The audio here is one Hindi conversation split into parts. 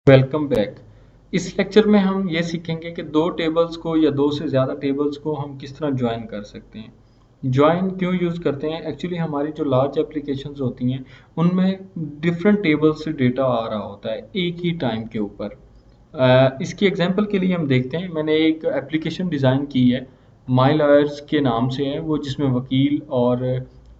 Welcome back. इस लेक्चर में हम ये सीखेंगे कि दो टेबल्स को या दो से ज़्यादा टेबल्स को हम किस तरह ज्वाइन कर सकते हैं। ज्वाइन क्यों यूज़ करते हैं? एक्चुअली हमारी जो लार्ज एप्लीकेशंस होती हैं उनमें डिफरेंट टेबल्स से डेटा आ रहा होता है एक ही टाइम के ऊपर। इसकी एग्जांपल के लिए हम देखते हैं, मैंने एक एप्लीकेशन डिज़ाइन की है, माई लॉयर्स के नाम से है वो, जिसमें वकील और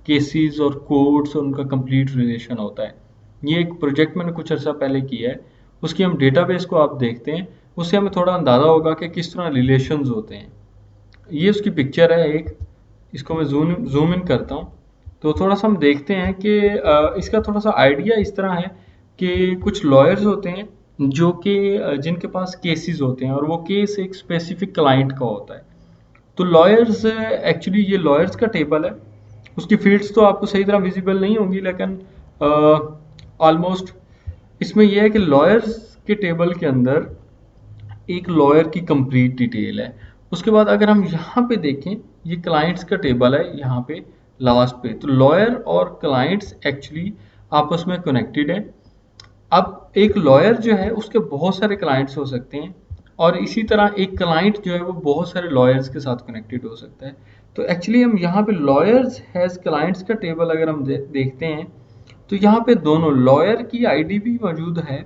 केसेस और कोर्ट्स और उनका कंप्लीट रिलेशन होता है। ये एक प्रोजेक्ट मैंने कुछ अर्सा पहले किया है। उसकी हम डेटाबेस को आप देखते हैं, उससे हमें थोड़ा अंदाज़ा होगा कि किस तरह रिलेशंस होते हैं। ये उसकी पिक्चर है एक, इसको मैं जूम इन करता हूँ तो थोड़ा सा हम देखते हैं कि इसका थोड़ा सा आइडिया इस तरह है कि कुछ लॉयर्स होते हैं जो कि जिनके पास केसेस होते हैं और वो केस एक स्पेसिफिक क्लाइंट का होता है। तो लॉयर्स, एक्चुअली ये लॉयर्स का टेबल है। उसकी फील्ड्स तो आपको सही तरह विजिबल नहीं होंगी, लेकिन ऑलमोस्ट इसमें यह है कि लॉयर्स के टेबल के अंदर एक लॉयर की कंप्लीट डिटेल है। उसके बाद अगर हम यहाँ पे देखें, ये क्लाइंट्स का टेबल है यहाँ पे लास्ट पे। तो लॉयर और क्लाइंट्स एक्चुअली आपस में कनेक्टेड है। अब एक लॉयर जो है उसके बहुत सारे क्लाइंट्स हो सकते हैं और इसी तरह एक क्लाइंट जो है वो बहुत सारे लॉयर्स के साथ कनेक्टेड हो सकता है। तो एक्चुअली हम यहाँ पे लॉयर्स हैज़ क्लाइंट्स का टेबल अगर हम देखते हैं तो यहाँ पे दोनों लॉयर की आईडी भी मौजूद है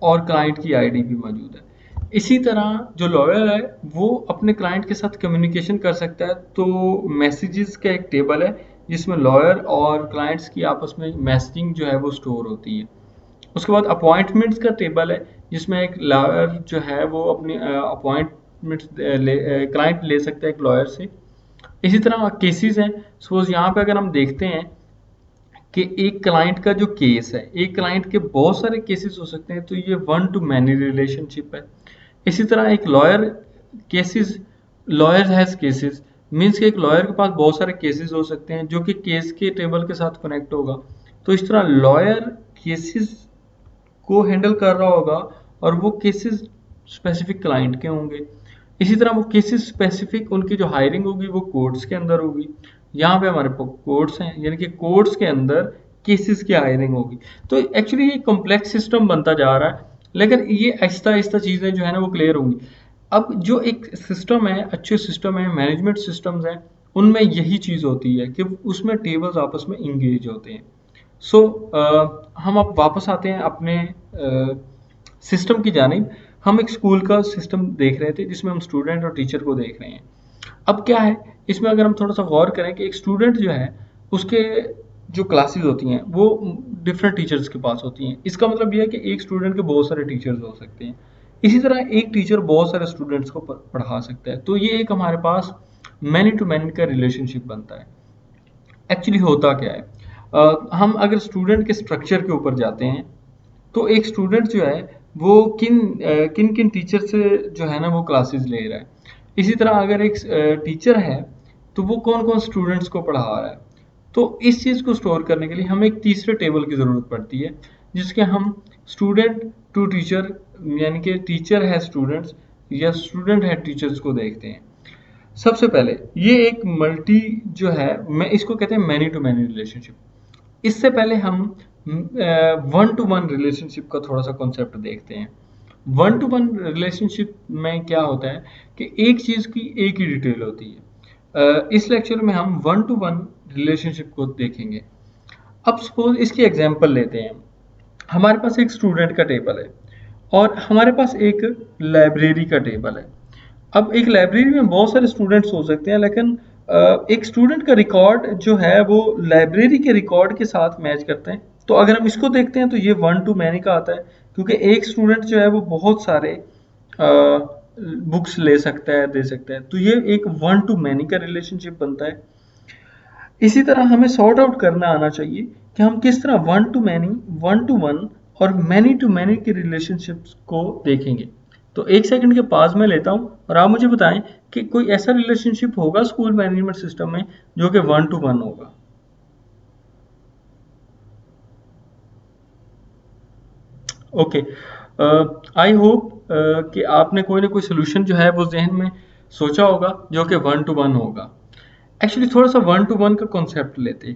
और क्लाइंट की आईडी भी मौजूद है। इसी तरह जो लॉयर है वो अपने क्लाइंट के साथ कम्युनिकेशन कर सकता है। तो मैसेजेस का एक टेबल है जिसमें लॉयर और क्लाइंट्स की आपस में मैसेजिंग जो है वो स्टोर होती है। उसके बाद अपॉइंटमेंट्स का टेबल है जिसमें एक लॉयर जो है वो अपनी अपॉइंटमेंट्स क्लाइंट ले सकता है एक लॉयर से। इसी तरह केसेस हैं। सपोज यहाँ पे अगर हम देखते हैं कि एक क्लाइंट का जो केस है, एक क्लाइंट के बहुत सारे केसेस हो सकते हैं, तो ये वन टू मैनी रिलेशनशिप है। इसी तरह एक lawyer cases, lawyer has cases means कि एक लॉयर के पास बहुत सारे केसेस हो सकते हैं जो कि केस के टेबल के साथ कनेक्ट होगा। तो इस तरह लॉयर केसेस को हैंडल कर रहा होगा और वो केसेस स्पेसिफिक क्लाइंट के होंगे। इसी तरह वो केसेस स्पेसिफिक उनकी जो हायरिंग होगी वो कोर्ट्स के अंदर होगी। यहाँ पे हमारे पास कोर्ट्स हैं, यानी कि कोर्ट्स के अंदर केसेस की हायरिंग होगी। तो एक्चुअली ये कॉम्प्लेक्स सिस्टम बनता जा रहा है, लेकिन ये आहिस्ता आहिस्ता चीज़ें जो है ना वो क्लियर होंगी। अब जो एक सिस्टम है, अच्छे सिस्टम है, मैनेजमेंट सिस्टम्स हैं, उनमें यही चीज़ होती है कि उसमें टेबल्स आपस में इंगेज होते हैं। सो हम अब वापस आते हैं अपने सिस्टम की जानिब। हम एक स्कूल का सिस्टम देख रहे थे जिसमें हम स्टूडेंट और टीचर को देख रहे हैं। अब क्या है, इसमें अगर हम थोड़ा सा गौर करें कि एक स्टूडेंट जो है उसके जो क्लासेस होती हैं वो डिफरेंट टीचर्स के पास होती हैं। इसका मतलब यह है कि एक स्टूडेंट के बहुत सारे टीचर्स हो सकते हैं। इसी तरह एक टीचर बहुत सारे स्टूडेंट्स को पढ़ा सकता है। तो ये एक हमारे पास मैनी टू मैनी का रिलेशनशिप बनता है। एक्चुअली होता क्या है, हम अगर स्टूडेंट के स्ट्रक्चर के ऊपर जाते हैं तो एक स्टूडेंट जो है वो किन किन टीचर से जो है ना वो क्लासेस ले रहा है। इसी तरह अगर एक टीचर है तो वो कौन कौन स्टूडेंट्स को पढ़ा रहा है। तो इस चीज़ को स्टोर करने के लिए हमें एक तीसरे टेबल की ज़रूरत पड़ती है जिसके हम स्टूडेंट टू टीचर, यानी कि टीचर है स्टूडेंट्स या स्टूडेंट है टीचर्स को देखते हैं। सबसे पहले ये एक मल्टी जो है, मैं इसको कहते हैं मैनी टू मैनी रिलेशनशिप। इससे पहले हम वन टू वन रिलेशनशिप का थोड़ा सा कॉन्सेप्ट देखते हैं। वन टू वन रिलेशनशिप में क्या होता है कि एक चीज़ की एक ही डिटेल होती है। इस लेक्चर में हम वन टू वन रिलेशनशिप को देखेंगे। अब सपोज इसकी एग्जांपल लेते हैं। हमारे पास एक स्टूडेंट का टेबल है और हमारे पास एक लाइब्रेरी का टेबल है। अब एक लाइब्रेरी में बहुत सारे स्टूडेंट्स हो सकते हैं, लेकिन एक स्टूडेंट का रिकॉर्ड जो है वो लाइब्रेरी के रिकॉर्ड के साथ मैच करते हैं। तो अगर हम इसको देखते हैं तो ये वन टू मैनी का आता है, क्योंकि एक स्टूडेंट जो है वो बहुत सारे बुक्स ले सकता है, दे सकता है। तो ये एक वन टू मैनी का रिलेशनशिप बनता है। इसी तरह हमें सॉर्ट आउट करना आना चाहिए कि हम किस तरह one two many, one two one और मैनी टू मैनी के रिलेशनशिप्स को देखेंगे। तो एक सेकंड के पास में लेता हूं और आप मुझे बताएं कि कोई ऐसा रिलेशनशिप होगा स्कूल मैनेजमेंट सिस्टम में जो कि वन टू वन होगा। ओके, आई होप कि आपने कोई ना कोई सोल्यूशन जो है वो जहन में सोचा होगा जो कि वन टू वन होगा। एक्चुअली थोड़ा सा वन टू वन का कॉन्सेप्ट लेते हैं।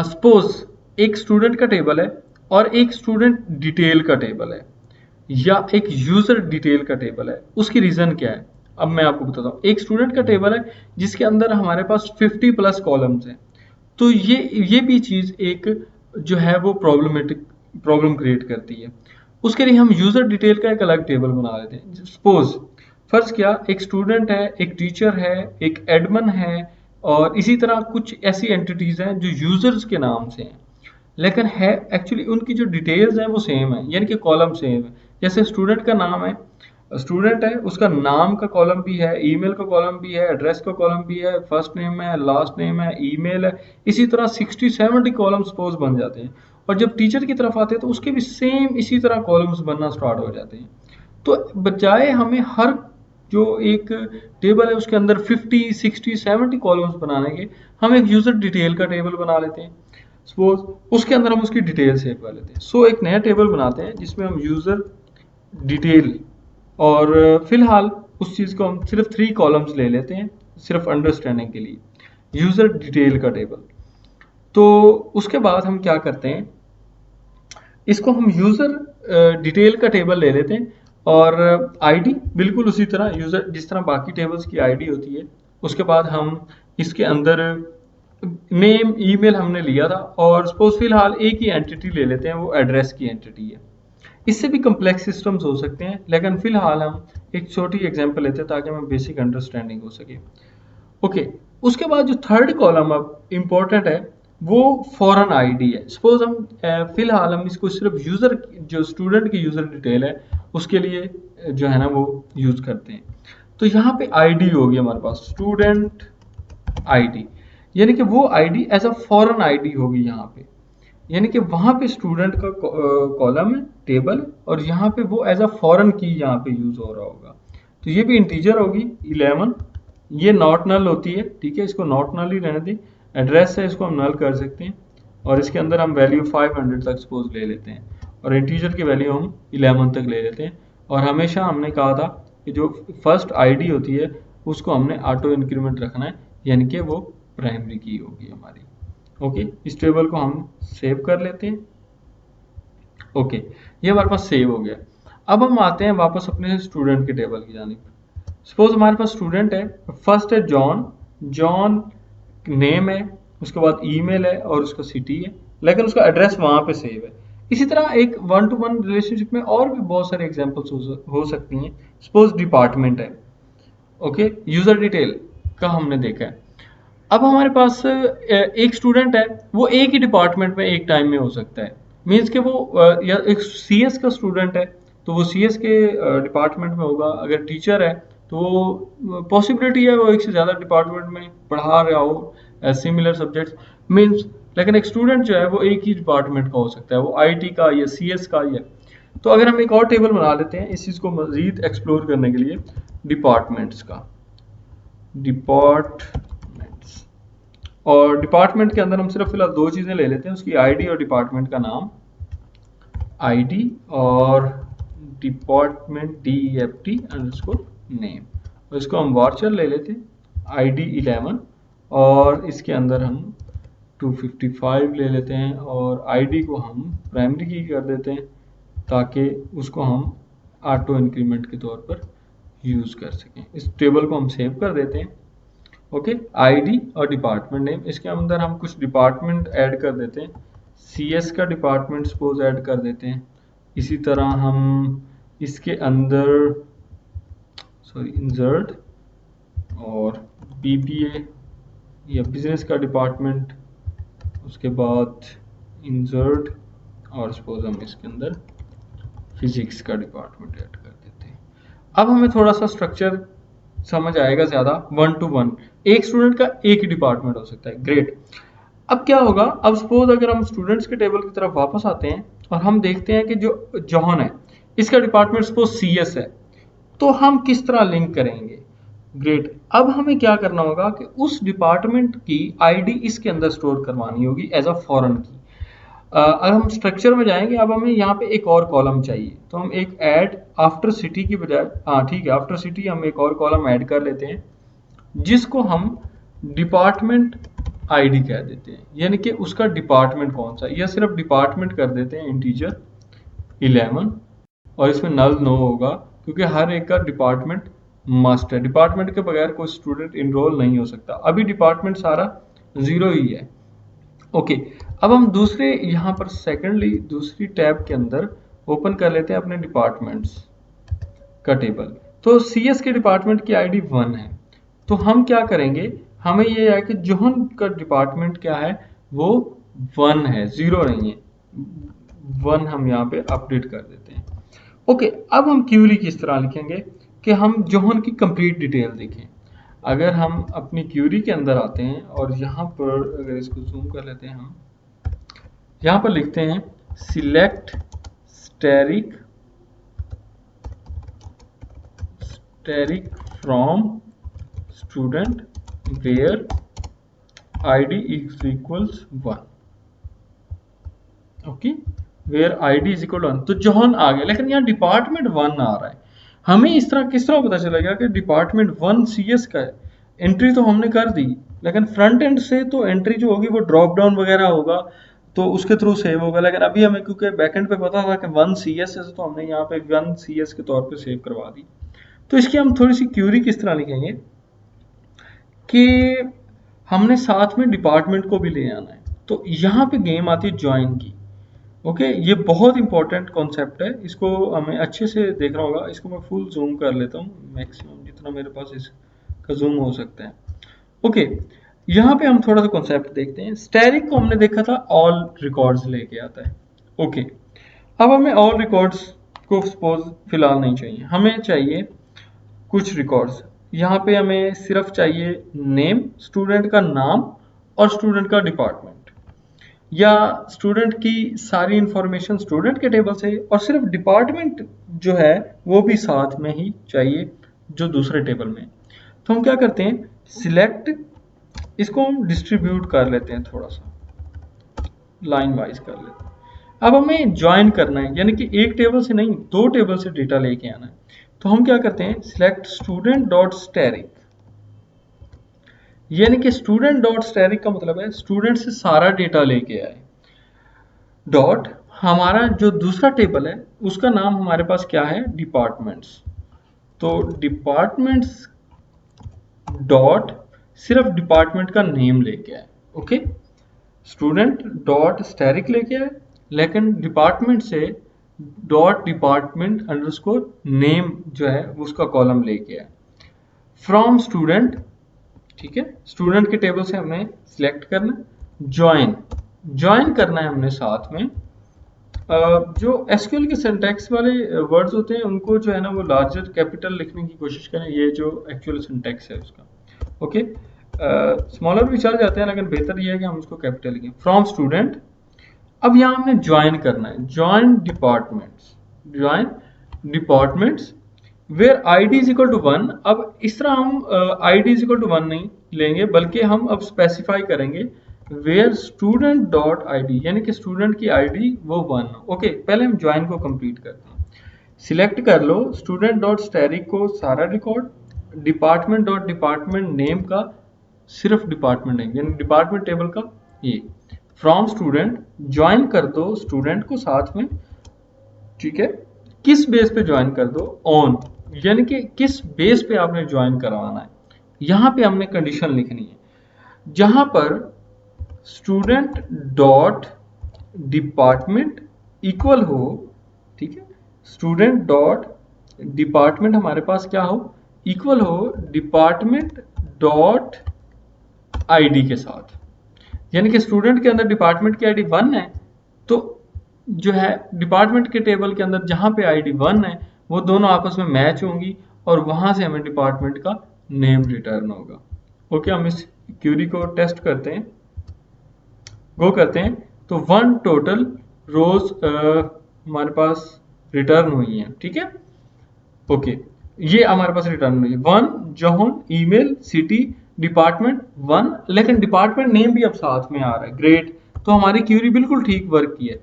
सपोज एक स्टूडेंट का टेबल है और एक स्टूडेंट डिटेल का टेबल है या एक यूजर डिटेल का टेबल है, उसकी रीजन क्या है? अब मैं आपको बताता हूँ। एक स्टूडेंट का टेबल है जिसके अंदर हमारे पास 50 प्लस कॉलम्स हैं, तो ये भी चीज एक जो है वो प्रॉब्लम क्रिएट करती है। उसके लिए हम यूजर डिटेल का एक अलग टेबल बना लेते हैं। सपोज फर्ज किया एक स्टूडेंट है, एक टीचर है, एक एडमिन है, और इसी तरह कुछ ऐसी एंटिटीज हैं जो यूजर्स के नाम से हैं, लेकिन है एक्चुअली उनकी जो डिटेल्स हैं वो सेम है, यानी कि कॉलम सेम है। जैसे स्टूडेंट का नाम है, स्टूडेंट है, उसका नाम का कॉलम भी है, ईमेल का कॉलम भी है, एड्रेस का कॉलम भी है, फर्स्ट नेम है, लास्ट नेम है, ईमेल है, इसी तरह 60-70 कॉलम सपोज बन जाते हैं। और जब टीचर की तरफ आते हैं तो उसके भी सेम इसी तरह कॉलम्स बनना स्टार्ट हो जाते हैं। तो बजाय हमें हर जो एक टेबल है उसके अंदर 50-60-70 कॉलम्स बनाने के, हम एक यूजर डिटेल का टेबल बना लेते हैं। सपोज उसके अंदर हम उसकी डिटेल सेव कर लेते हैं। सो एक नया टेबल बनाते हैं जिसमें हम यूजर डिटेल, और फिलहाल उस चीज को हम सिर्फ 3 कॉलम्स ले लेते हैं सिर्फ अंडरस्टैंडिंग के लिए, यूजर डिटेल का टेबल। तो उसके बाद हम क्या करते हैं, इसको हम यूजर डिटेल का टेबल ले लेते हैं, और आईडी बिल्कुल उसी तरह यूजर जिस तरह बाकी टेबल्स की आईडी होती है। उसके बाद हम इसके अंदर नेम ईमेल हमने लिया था, और सपोज फिलहाल एक ही एंटिटी ले लेते हैं, वो एड्रेस की एंटिटी है। इससे भी कम्प्लेक्स सिस्टम्स हो सकते हैं, लेकिन फिलहाल हम एक छोटी एग्जांपल लेते हैं ताकि हमें बेसिक अंडरस्टैंडिंग हो सके। ओके, उसके बाद जो थर्ड कॉलम अब इम्पोर्टेंट है वो फॉरेन आईडी है। सपोज हम फिलहाल हम इसको सिर्फ यूजर जो स्टूडेंट की यूजर डिटेल है उसके लिए जो है ना वो यूज करते हैं। तो यहाँ पे आईडी होगी हमारे पास स्टूडेंट आईडी, यानी कि वो ID as a foreign ID होगी यहाँ पे, यानी कि वहां पे स्टूडेंट का कॉलम है, टेबल है, और यहाँ पे वो एज अ फॉरेन की यहाँ पे यूज हो रहा होगा। तो ये भी इंटीजर होगी 11, ये नॉट नल होती है, ठीक है, इसको नॉट नल ही रहने दें। एड्रेस है, इसको हम नल कर सकते हैं, और इसके अंदर हम वैल्यू 500 तक सपोज ले लेते हैं, और इंटीजर की वैल्यू हम 11 तक ले लेते हैं। और हमेशा हमने कहा था कि जो फर्स्ट आईडी होती है उसको हमने ऑटो इंक्रीमेंट रखना है, यानी कि वो प्राइमरी की होगी हमारी। ओके, इस टेबल को हम सेव कर लेते हैं। ओके, ये हमारे पास सेव हो गया। अब हम आते हैं वापस अपने स्टूडेंट के टेबल की जानिब। सपोज हमारे पास स्टूडेंट है, फर्स्ट है जॉन, जॉन नेम है, उसके बाद ईमेल है और उसका सिटी है, लेकिन उसका एड्रेस वहां पे सेव है। इसी तरह एक 1-to-1 रिलेशनशिप में और भी बहुत सारे एग्जांपल्स हो सकती हैं। सपोज डिपार्टमेंट है, ओके, यूजर डिटेल का हमने देखा है। अब हमारे पास एक स्टूडेंट है, वो एक ही डिपार्टमेंट में एक टाइम में हो सकता है, मीन्स कि वो या एक सीएस का स्टूडेंट है तो वो सीएस के डिपार्टमेंट में होगा। अगर टीचर है तो पॉसिबिलिटी है वो एक से ज़्यादा डिपार्टमेंट में पढ़ा रहा हो सिमिलर सब्जेक्ट्स, मीन्स, लेकिन एक स्टूडेंट जो है वो एक ही डिपार्टमेंट का हो सकता है, वो आईटी का या सीएस का या। तो अगर हम एक और टेबल बना लेते हैं इस चीज़ को मजीद एक्सप्लोर करने के लिए, डिपार्टमेंट्स का, डिपार्टमेंट्स, और डिपार्टमेंट के अंदर हम सिर्फ फिलहाल 2 चीज़ें ले लेते हैं, उसकी आईडी और डिपार्टमेंट का नाम, आईडी और डिपार्टमेंट DEFT_नेम, और इसको हम वार्चर ले लेते हैं आईडी 11, और इसके अंदर हम 255 ले लेते हैं, और आईडी को हम प्राइमरी की कर देते हैं ताकि उसको हम ऑटो इंक्रीमेंट के तौर पर यूज कर सकें। इस टेबल को हम सेव कर देते हैं। ओके, आईडी और डिपार्टमेंट नेम, इसके अंदर हम कुछ डिपार्टमेंट ऐड कर देते हैं, सीएस का डिपार्टमेंट सपोज ऐड कर देते हैं। इसी तरह हम इसके अंदर इंसर्ट और बीबीए या बिजनेस का डिपार्टमेंट, उसके बाद इंसर्ट, और सपोज हम इसके अंदर फिजिक्स का डिपार्टमेंट ऐड कर देते हैं। अब हमें थोड़ा सा स्ट्रक्चर समझ आएगा ज़्यादा। 1-to-1 एक स्टूडेंट का एक ही डिपार्टमेंट हो सकता है। ग्रेट। अब क्या होगा, अब सपोज अगर हम स्टूडेंट्स के टेबल की तरफ वापस आते हैं और हम देखते हैं कि जो जॉन है इसका डिपार्टमेंट सपोज सीएस है, तो हम किस तरह लिंक करेंगे। ग्रेट। अब हमें क्या करना होगा कि उस डिपार्टमेंट की आईडी इसके अंदर स्टोर करवानी होगी एज अ फॉरेन की। अगर हम स्ट्रक्चर में जाएंगे, अब हमें यहाँ पे एक और कॉलम चाहिए, तो हम एक ऐड आफ्टर सिटी की बजाय, हाँ ठीक है, आफ्टर सिटी हम एक और कॉलम ऐड कर लेते हैं जिसको हम डिपार्टमेंट आईडी कह देते हैं, यानी कि उसका डिपार्टमेंट कौन सा, या सिर्फ डिपार्टमेंट कर देते हैं इंटीजर 11, और इसमें नल नो होगा क्योंकि हर एक का डिपार्टमेंट मस्ट है, डिपार्टमेंट के बगैर कोई स्टूडेंट इनरोल नहीं हो सकता। अभी डिपार्टमेंट सारा 0 ही है। ओके, अब हम दूसरे यहाँ पर सेकेंडली दूसरी टैब के अंदर ओपन कर लेते हैं अपने डिपार्टमेंट्स का टेबल। तो CS के डिपार्टमेंट की आईडी 1 है, तो हम क्या करेंगे, हमें ये है कि जोहन का डिपार्टमेंट क्या है, वो 1 है, 0 नहीं है, 1 हम यहाँ पे अपडेट कर देते हैं। ओके, अब हम क्यूरी किस तरह लिखेंगे कि हम जोहन की कंप्लीट डिटेल देखें। अगर हम अपनी क्यूरी के अंदर आते हैं और यहाँ पर अगर इसको जूम कर लेते हैं, हम यहाँ पर लिखते हैं select static from student where ID is equals 1। Okay, where ID is equal 1, तो जोहन आ गया, लेकिन यहाँ डिपार्टमेंट 1 आ रहा है। हमें इस तरह किस तरह पता चलेगा कि डिपार्टमेंट 1 CS का है? एंट्री तो हमने कर दी, लेकिन फ्रंट एंड से तो एंट्री जो होगी वो ड्रॉप डाउन वगैरह होगा, तो उसके थ्रू सेव होगा। लेकिन अभी हमें क्योंकि बैकएंड पे पता था कि 1 CS है, तो हमने यहाँ पे 1 CS के तौर पे सेव करवा दी। तो इसकी हम थोड़ी सी क्यूरी किस तरह लिखेंगे कि हमने साथ में डिपार्टमेंट को भी ले आना है। तो यहाँ पे गेम आती है ज्वाइन की। ओके, ये बहुत इंपॉर्टेंट कॉन्सेप्ट है, इसको हमें अच्छे से देखना होगा। इसको मैं फुल जूम कर लेता हूँ, मैक्सिमम जितना मेरे पास इसका जूम हो सकता है। ओके, यहाँ पे हम थोड़ा सा कॉन्सेप्ट देखते हैं। स्टैटिक को हमने देखा था ऑल रिकॉर्ड्स लेके आता है। ओके, अब हमें ऑल रिकॉर्ड्स को सपोज फिलहाल नहीं चाहिए, हमें चाहिए कुछ रिकॉर्ड्स। यहाँ पे हमें सिर्फ चाहिए नेम, स्टूडेंट का नाम और स्टूडेंट का डिपार्टमेंट, या स्टूडेंट की सारी इंफॉर्मेशन स्टूडेंट के टेबल से, और सिर्फ डिपार्टमेंट जो है वो भी साथ में ही चाहिए जो दूसरे टेबल में। तो हम क्या करते हैं, सिलेक्ट, इसको हम डिस्ट्रीब्यूट कर लेते हैं, थोड़ा सा लाइन वाइज कर लेते हैं। अब हमें ज्वाइन करना है, यानी कि एक टेबल से नहीं 2 टेबल से डेटा लेके आना है। तो हम क्या करते हैं, सिलेक्ट स्टूडेंट डॉट स्टैटिक, यानी कि स्टूडेंट डॉट स्टैटिक का मतलब है स्टूडेंट से सारा डेटा लेके आए, डॉट हमारा जो दूसरा टेबल है उसका नाम हमारे पास क्या है, डिपार्टमेंट्स। तो डिपार्टमेंट्स डॉट सिर्फ डिपार्टमेंट का नेम लेके आए। ओके, स्टूडेंट डॉट स्टैटिक लेके आए, लेकिन डिपार्टमेंट से डॉट डिपार्टमेंट अंडरस्कोर नेम जो है उसका कॉलम लेके आए। फ्रॉम स्टूडेंट, ठीक है, स्टूडेंट के टेबल से हमने सिलेक्ट करना। ज्वाइन करना है हमने साथ में। जो SQL के सिंटैक्स वाले वर्ड्स होते हैं उनको जो है ना वो लार्जर कैपिटल लिखने की कोशिश करें, ये जो एक्चुअल सिंटैक्स है उसका। ओके, स्मॉलर भी चल जाते हैं, लेकिन बेहतर ये है कि हम उसको कैपिटल लिखें। फ्रॉम स्टूडेंट, अब यहाँ हमने ज्वाइन करना है, join departments where ID is equal to 1। अब इस तरह हम आईडी इज इक्वल टू 1 नहीं लेंगे, बल्कि हम अब स्पेसिफाई करेंगे वेयर स्टूडेंट डॉट आईडी, यानी कि स्टूडेंट की आईडी वो 1 हो। ओके, पहले हम ज्वाइन को कंप्लीट करते हैं। सिलेक्ट कर लो स्टूडेंट डॉट स्टैटिक को सारा record, department dot department name का सिर्फ डिपार्टमेंट नेम, यानी डिपार्टमेंट टेबल का ये। फ्रॉम स्टूडेंट, ज्वाइन कर दो स्टूडेंट को साथ में, ठीक है। किस बेस पे ज्वाइन कर दो, ऑन, यानी कि किस बेस पे आपने ज्वाइन करवाना है। यहाँ पे हमने कंडीशन लिखनी है, जहां पर स्टूडेंट डॉट डिपार्टमेंट इक्वल हो, ठीक है, स्टूडेंट डॉट डिपार्टमेंट हमारे पास क्या हो, इक्वल हो डिपार्टमेंट डॉट आईडी के साथ। यानी कि स्टूडेंट के अंदर डिपार्टमेंट की आईडी 1 है, तो जो है डिपार्टमेंट के टेबल के अंदर जहां पे आईडी 1 है वो दोनों आपस में मैच होंगी, और वहां से हमें डिपार्टमेंट का नेम रिटर्न होगा। ओके, हम इस क्यूरी को टेस्ट करते हैं, गो करते हैं। तो 1 टोटल रोज हमारे पास रिटर्न हुई है, ठीक है। ओके, ये हमारे पास रिटर्न हुई है 1 जोहन, ईमेल, सिटी, डिपार्टमेंट 1, लेकिन डिपार्टमेंट नेम भी अब साथ में आ रहा है। ग्रेट, तो हमारी क्यूरी बिल्कुल ठीक वर्क की है,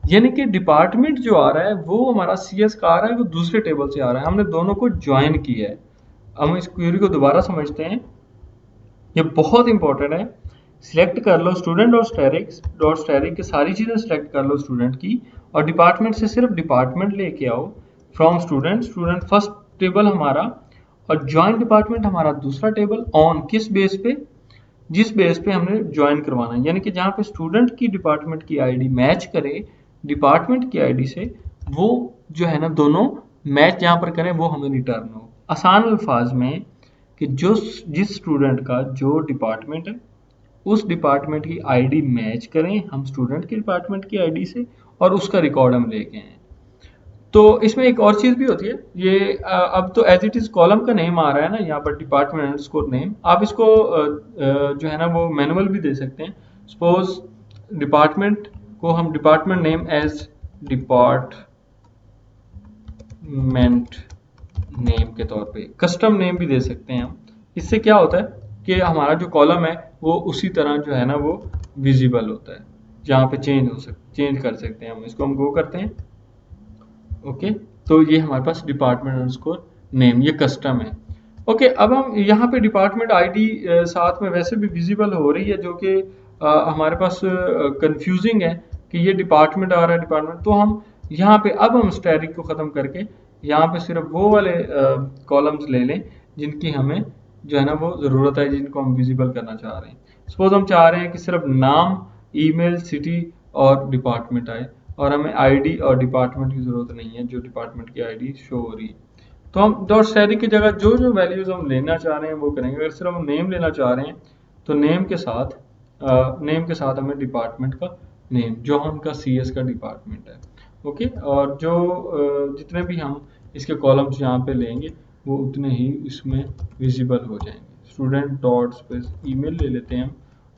यानी कि डिपार्टमेंट जो आ रहा है वो हमारा CS का आ रहा है, वो दूसरे टेबल से आ रहा है, हमने दोनों को ज्वाइन किया है। हम इस क्यूरी को दोबारा समझते हैं, ये बहुत इंपॉर्टेंट है। सिलेक्ट कर लो स्टूडेंट डॉट स्टैटिक की सारी चीज़ें सिलेक्ट कर लो स्टूडेंट की, और डिपार्टमेंट से सिर्फ डिपार्टमेंट लेके आओ फ्रॉम स्टूडेंट फर्स्ट टेबल हमारा, और ज्वाइन डिपार्टमेंट हमारा दूसरा टेबल। ऑन किस बेस पे? जिस बेस पे हमने ज्वाइन करवाना है, यानी कि जहाँ पे स्टूडेंट की डिपार्टमेंट की आईडी मैच करे डिपार्टमेंट की आईडी से, वो जो है ना दोनों मैच जहाँ पर करें वो हमें रिटर्न हो। आसान अल्फाज में कि जो जिस स्टूडेंट का जो डिपार्टमेंट है उस डिपार्टमेंट की आईडी मैच करें हम स्टूडेंट के डिपार्टमेंट की आईडी से, और उसका रिकॉर्ड हम लेके आए। तो इसमें एक और चीज़ भी होती है, ये अब तो एज इट इज़ कॉलम का नेम आ रहा है ना यहाँ पर, डिपार्टमेंट अंडरस्कोर नेम। आप इसको जो है ना वो मैनुअल भी दे सकते हैं। सपोज डिपार्टमेंट को हम department name as department name के तौर पे कस्टम नेम भी दे सकते हैं हम। इससे क्या होता है कि हमारा जो कॉलम है वो उसी तरह जो है ना वो विजिबल होता है, जहाँ पे चेंज कर सकते हैं हम। इसको हम गो करते हैं, ओके। तो ये हमारे पास डिपार्टमेंट अंडरस्कोर नेम, ये कस्टम है। ओके, अब हम यहाँ पे डिपार्टमेंट आईडी साथ में वैसे भी विजिबल हो रही है, जो कि हमारे पास कंफ्यूजिंग है कि ये डिपार्टमेंट आ रहा है डिपार्टमेंट। तो हम यहाँ पे अब हम स्टैटिक को ख़त्म करके यहाँ पे सिर्फ वो वाले कॉलम्स ले लें जिनकी हमें जो है ना वो ज़रूरत है, जिनको हम विजिबल करना चाह रहे हैं। सपोज हम चाह रहे हैं कि सिर्फ नाम, ईमेल, सिटी और डिपार्टमेंट आए, और हमें आईडी और डिपार्टमेंट की ज़रूरत नहीं है, जो डिपार्टमेंट की आईडी शो हो रही है। तो हम डॉट स्टैटिक की जगह जो जो वैल्यूज़ हम लेना चाह रहे हैं वो करेंगे। अगर सिर्फ हम नेम लेना चाह रहे हैं तो नेम के साथ हमें डिपार्टमेंट का नेम, जो उनका CS का डिपार्टमेंट है, ओके। और जो जितने भी हम इसके कॉलम्स यहाँ पे लेंगे वो उतने ही इसमें विजिबल हो जाएंगे। स्टूडेंट डॉट स्पेस ईमेल ले लेते हैं हम,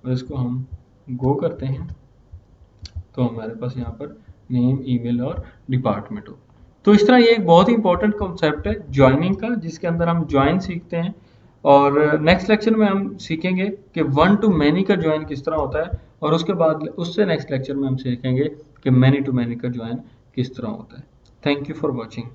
और इसको हम गो करते हैं, तो हमारे पास यहाँ पर नेम, ईमेल और डिपार्टमेंट हो। तो इस तरह ये एक बहुत ही इंपॉर्टेंट कॉन्सेप्ट है ज्वाइनिंग का, जिसके अंदर हम ज्वाइन सीखते हैं। और नेक्स्ट लेक्चर में हम सीखेंगे कि वन टू मैनी का ज्वाइन किस तरह होता है, और उसके बाद उससे नेक्स्ट लेक्चर में हम सीखेंगे कि मैनी टू मैनी का ज्वाइन किस तरह होता है। Thank you for watching.